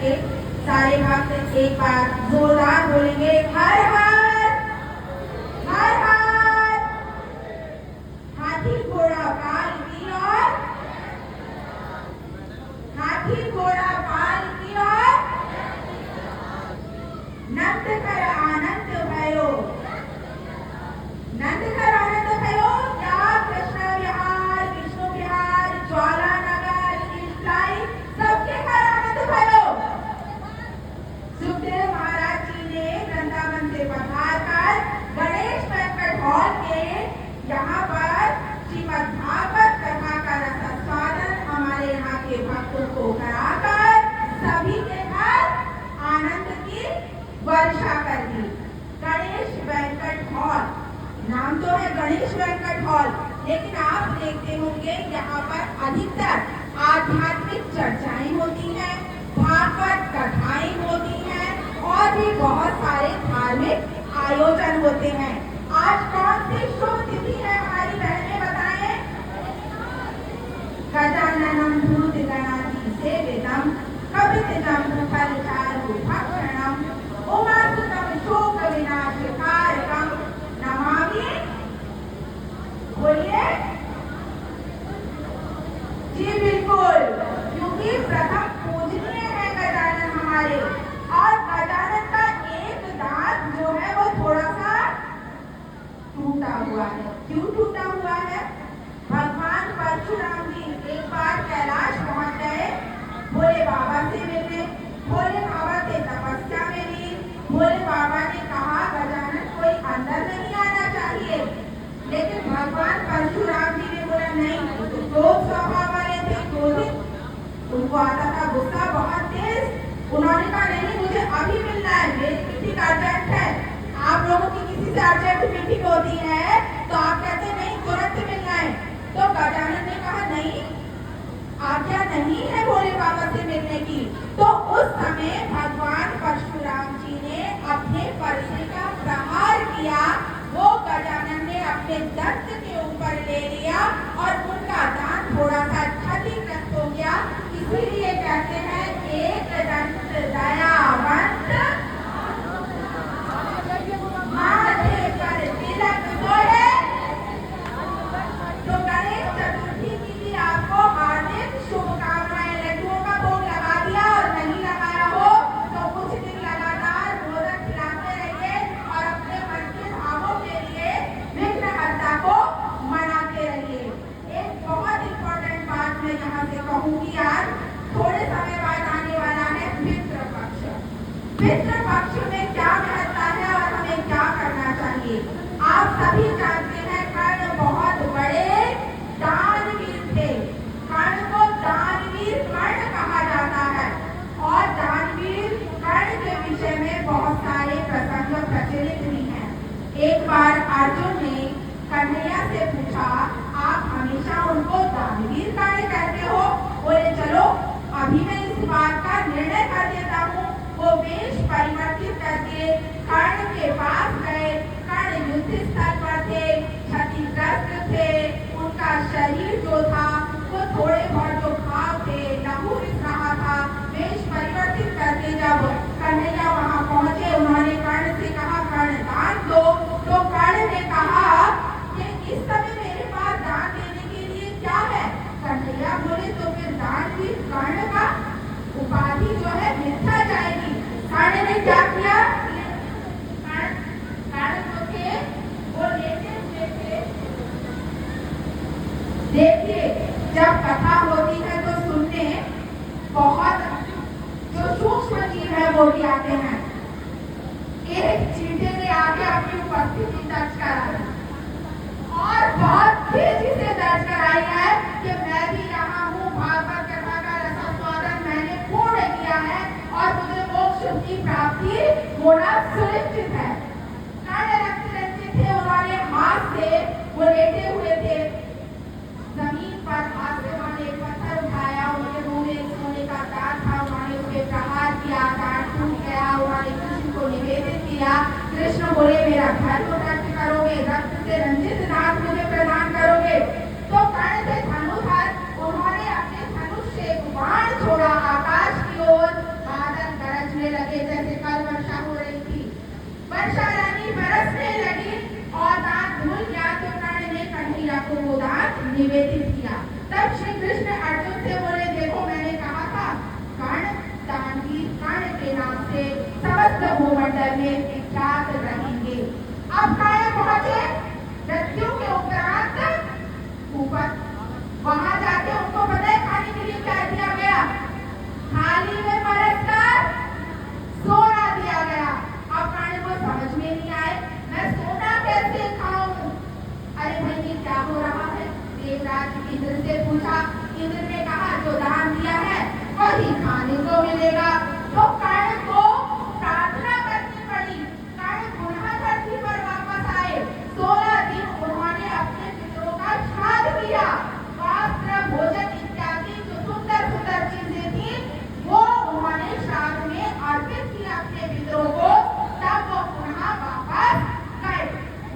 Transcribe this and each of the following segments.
करके सारे भक्त एक बार जोरदार बोलेंगे हर हर हर हर। हाथी घोड़ा पाल की ओर, हाथी घोड़ा पाल की ओर। नंद कर आनंद भयो, नंद कर आनंद भयो। क्या कृष्ण विहार, विष्णु विहार, ज्वाला नगर, ईशलाई सबके घर आनंद भयो। सुखदेव महाराज जी ने वृंदावन से पधार कर गणेश वेंकट हॉल के यहाँ पर श्रीमद् भागवत कथा का रसास्वादन हमारे यहाँ के भक्तों को कराकर सभी के घर आनंद की वर्षा कर दी। गणेश वेंकट हॉल नाम तो है गणेश वेंकट हॉल, लेकिन आप देखते होंगे यहाँ पर अधिकतर आध्यात्मिक चर्चाएं होती हैं, भागवत कथाएं होती हैं और भी बहुत सारे धार्मिक आयोजन होते हैं। आज कौन सी शुभ तिथि है हमारी बहनें बताएं? गजाननम भूत गणाधि सेवितम कपितजम फलचारु भक्षणम उमासुतम शोक विनाशकारकम नमामि। बोलिए जी बिल्कुल, क्योंकि प्रथम पूजनीय है गजानन हमारे। और गजानन का एक दांत जो है वो थोड़ा सा टूटा हुआ है। क्यों टूटा हुआ है? भगवान परशुराम जी एक बार कैलाश पहुंच गए भोले बाबा से मिलने। भोले बाबा से तपस्या में ली। भोले बाबा ने कहा गजानन कोई अंदर नहीं आना चाहिए, लेकिन भगवान परशुराम जी ने बोला नहीं, तो क्रोध स्वभाव वाले थे, क्रोधित, उनको आता था गुस्सा बहुत तेज। उन्होंने कहा नहीं मुझे अभी मिलना है, मेरी मीटिंग अर्जेंट है। आप लोगों की किसी से अर्जेंट मीटिंग होती है तो आप कहते नहीं तुरंत मिलना है। तो गजानन ने कहा नहीं, आज्ञा नहीं है भोले बाबा से मिलने की। तो उस समय भगवान परशुराम जी ने अपने परशु का प्रहार किया। वो गजानन ने अपने दंत के ऊपर ले लिया और उनका दांत थोड़ा सा क्षतिग्रस्त हो गया। इसीलिए कहते हैं एक दंत दयावंत माथे पर तिलक सोहे। तो गणेश चतुर्थी की भी आपको हार्दिक शुभकामनाएं। लड्डुओं का भोग लगा दिया और नहीं लगाया हो तो कुछ दिन लगातार मोदक खिलाते रहिए और अपने मन के भावों के लिए विघ्नहर्ता को मनाते रहिए। एक बहुत इंपॉर्टेंट बात मैं यहाँ से कहूँगी, आज थोड़े समय बाद आने वाला है पितृपक्ष। पितृपक्ष में क्या महत्ता है और हमें क्या करना चाहिए? आप सभी जानते हैं कर्ण बहुत बड़े दानवीर थे। कर्ण को दानवीर कर्ण कहा जाता है और दानवीर कर्ण के विषय में बहुत सारे प्रसंग प्रचलित भी हैं। एक बार अर्जुन ने कन्हैया से पूछा आप हमेशा उनको दानवीर कर्ण कहते हो? बोले चलो अभी मैं इस बात का निर्णय कर देता हूँ। वो वेश परिवर्तित करके कर्ण के पास गए। कर्ण युद्ध स्थल पर थे, क्षतिग्रस्त थे, उनका शरीर जो था वो थोड़े बहुत जो घाव थे, लहू रिस रहा था। वेश परिवर्तित करके जब कन्हैया वहां पहुंचे, उन्होंने कर्ण से कहा कर्ण दान दो। तो कर्ण ने कहा कि इस समय मेरे पास दान देने के लिए क्या है? कन्हैया बोले तो फिर दान भी कर्ण का उपाधि जो है मिथ्या जाएगी। कर्ण ने क्या किया? कर्ण जो थे वो लेते हुए थे। देखिए जब कथा होती है तो सुनने बहुत जो सूक्ष्म जीव है वो भी आते हैं। एक चींटे ने आके अपनी उपस्थिति दर्ज कराई और बहुत तेजी से दर्ज कराई है कि मैं भी यहाँ हूँ, भागवत कथा का रसास्वादन मैंने पूर्ण किया है और मुझे मोक्ष की प्राप्ति होना सुनिश्चित है। कर्ण रक्त रंजित थे, उन्होंने हाथ से वो लेटे हुए थे जमीन पर, हाथ से उन्होंने एक पत्थर उठाया, उनके मुंह में सोने का दांत था, उन्होंने उसके प्रहार किया, दांत टूट गया। उन्होंने कृष्ण को निवेदित किया। कृष्ण बोले मेरा धर्म नष्ट करोगे, रक्त से रंजित दांत मुझे प्रदान करोगे? तो कर्ण थे धनुधर, उन्होंने अपने धनुष से बाण छोड़ा आकाश की ओर। बादल मंडल में विख्यात रहेंगे। अब कहाँ पहुंचे? मृत्यु के उपरांत ऊपर। वहां जाके उनको पता है खाने के लिए क्या दिया गया? थाली में परसकर सोना दिया गया। अब प्राणी को समझ में नहीं आए, मैं सोना कैसे खाऊं? अरे भाई ये क्या हो रहा है? देवराज इंद्र से पूछा। इंद्र ने कहा जो दान दिया है वही खाने को मिलेगा। तो कर्ण को प्रार्थना करनी पड़ी। कर्ण पुनः धरती पर वापस आए। 16 दिन उन्होंने अपने पितरों का श्राद्ध किया। वस्त्र, भोजन इत्यादि जो सुंदर सुंदर चीजें थी वो उन्होंने श्राद्ध में अर्पित किया अपने पितरों को। तब वो पुनः वापस गए।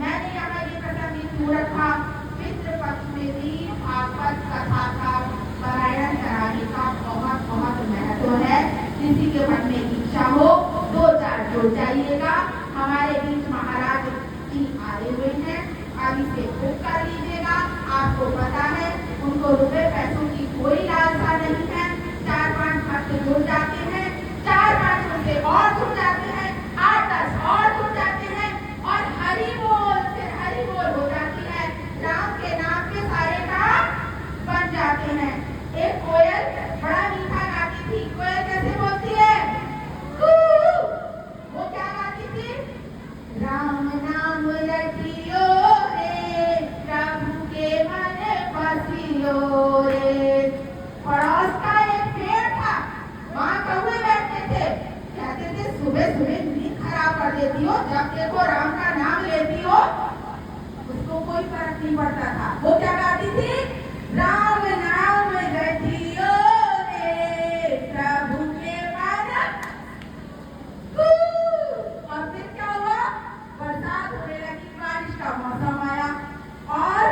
मैंने यहाँ ये प्रसंग क्यों रखा? पितृ पक्ष में भी भागवत कथा का पारायण कराने का बहुत बहुत महत्व है। किसी के मन में इच्छा हो 2-4 जोड़ जाइएगा। हमारे बीच महाराज जी आए हुए हैं, अभी से बुक कर लीजिएगा। आपको पता है उनको रुपए पैसों की कोई लालसा नहीं है। 4-5 भक्त जुड़ जाते हैं, 4-5 उनसे और जुड़ जाते हैं, 8-10 और जुड़ जाते हैं और हरि बोल फिर हरि बोल हो जाती है। राम के नाम के सारे काम बन जाते हैं। एक कोयल बड़ा मीठा गाती थी। कोयल कैसे बोलती है? वो क्या गाती थी? राम नाम रटियो रे, प्रभु के मन बसियो रे। पड़ोस का एक पेड़ था, वहाँ कौवे बैठते थे। कहते थे सुबह सुबह नींद खराब कर देती हो, जब देखो राम का नाम लेती हो। उसको कोई फर्क नहीं पड़ता था। वो क्या गाती थी? राम नाम रटियो रे, प्रभु के मन। और फिर क्या हुआ? बरसात होने लगी, बारिश का मौसम आया और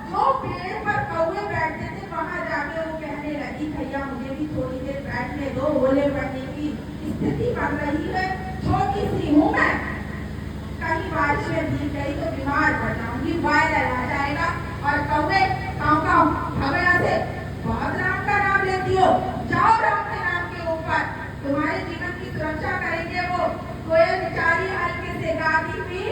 जो पेड़ पर कौवे बैठते थे वहां जाके वो कहने लगी भैया मुझे भी थोड़ी देर बैठने दो, ओले पड़ने की स्थिति बन रही है, छोटी सी हूँ मैं, कहीं बारिश में भीग गई तो बीमार पड़ जाऊंगी, वायरल आ जाएगा। और कौवे काऊ काऊ भागो यहाँ से, बहुत राम का नाम लेती हो, जाओ राम के नाम के ऊपर, तुम्हारे जीवन की सुरक्षा करेंगे वो। कोयल बेचारी हल्के से गाती हुई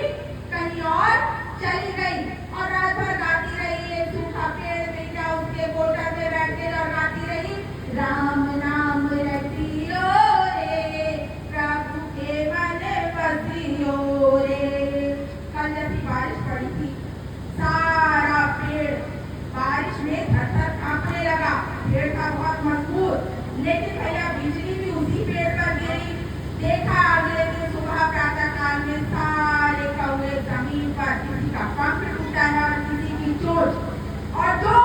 कहीं और चली गई और रात भर गाती रही। एक सूखा पेड़ मिल गया, उसके कोटर में बैठ के और गाती रही राम नाम रटियो रे, प्रभु के मन बसियो रे। कल जैसी बारिश पड़ी थी, सारा पेड़ बारिश में थर-थर कांपने लगा। पेड़ था बहुत मजबूत, लेकिन भैया बिजली भी उसी पेड़ पर गिरी। देखा अगले दिन सुबह प्रातः काल में सारे कौवे जमीन पर, किसी का पंख टूटा है और किसी की चोट। और जो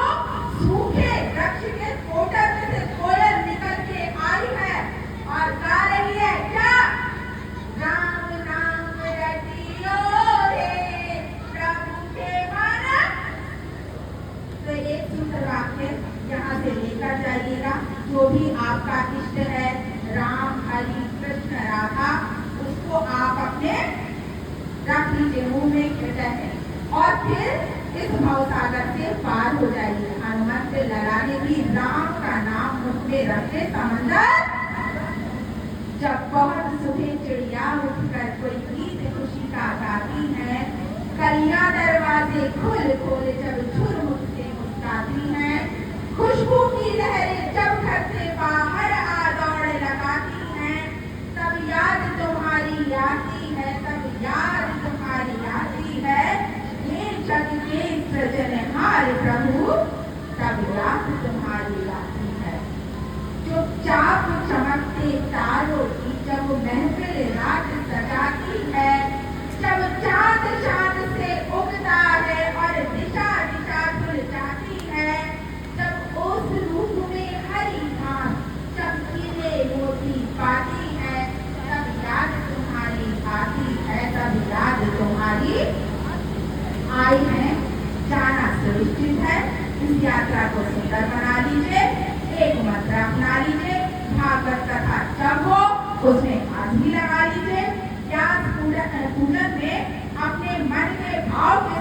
सूखे वृक्ष के कोटर में से कोयल निकल के आई है और गा रही है क्या? राम नाम रटियो रे, प्रभु के मन। तो एक सूत्र वाक्य यहाँ से लेकर जाइएगा। जो भी आपका इष्ट है, राम, हरि, कृष्ण, राधा, उसको आप अपने रख लीजिए मुंह में हृदय में और फिर इस भवसागर से पार हो जाइए। हनुमत लड़ाने की राम का नाम मुख में रखते समंदर। जब बहुत सुबह चिड़िया उठकर कोई गीत खुशी का गाती है, कलियां दरवाजे खोल खोल जब झुरमुट से मुस्काती है, खुशबू की लहरें जब घर से बाहर आ दौड़ लगाती हैं, तब याद तुम्हारी आती है, तब याद तुम्हारी आती है, हे जग के सृजनहार प्रभु, तब याद तुम्हारी आती है। चुपचाप चमकते तारों की जब महफिल रात सजाती है, जब चांद चांद से उगता है और दिशा दिशा खुल जाती है, जब उस रूप में हरी घास चमकीले मोती पाती है, तब याद तुम्हारी आती है, तब याद तुम्हारी आई है। जाना सुनिश्चित है। इस यात्रा को सुंदर बना लीजिए, एक मंत्र अपना लीजिए, भागवत कथा जब हो उसमें हाथ भी लगा लीजिए। व्यास पूजन में अपने मन के भाव के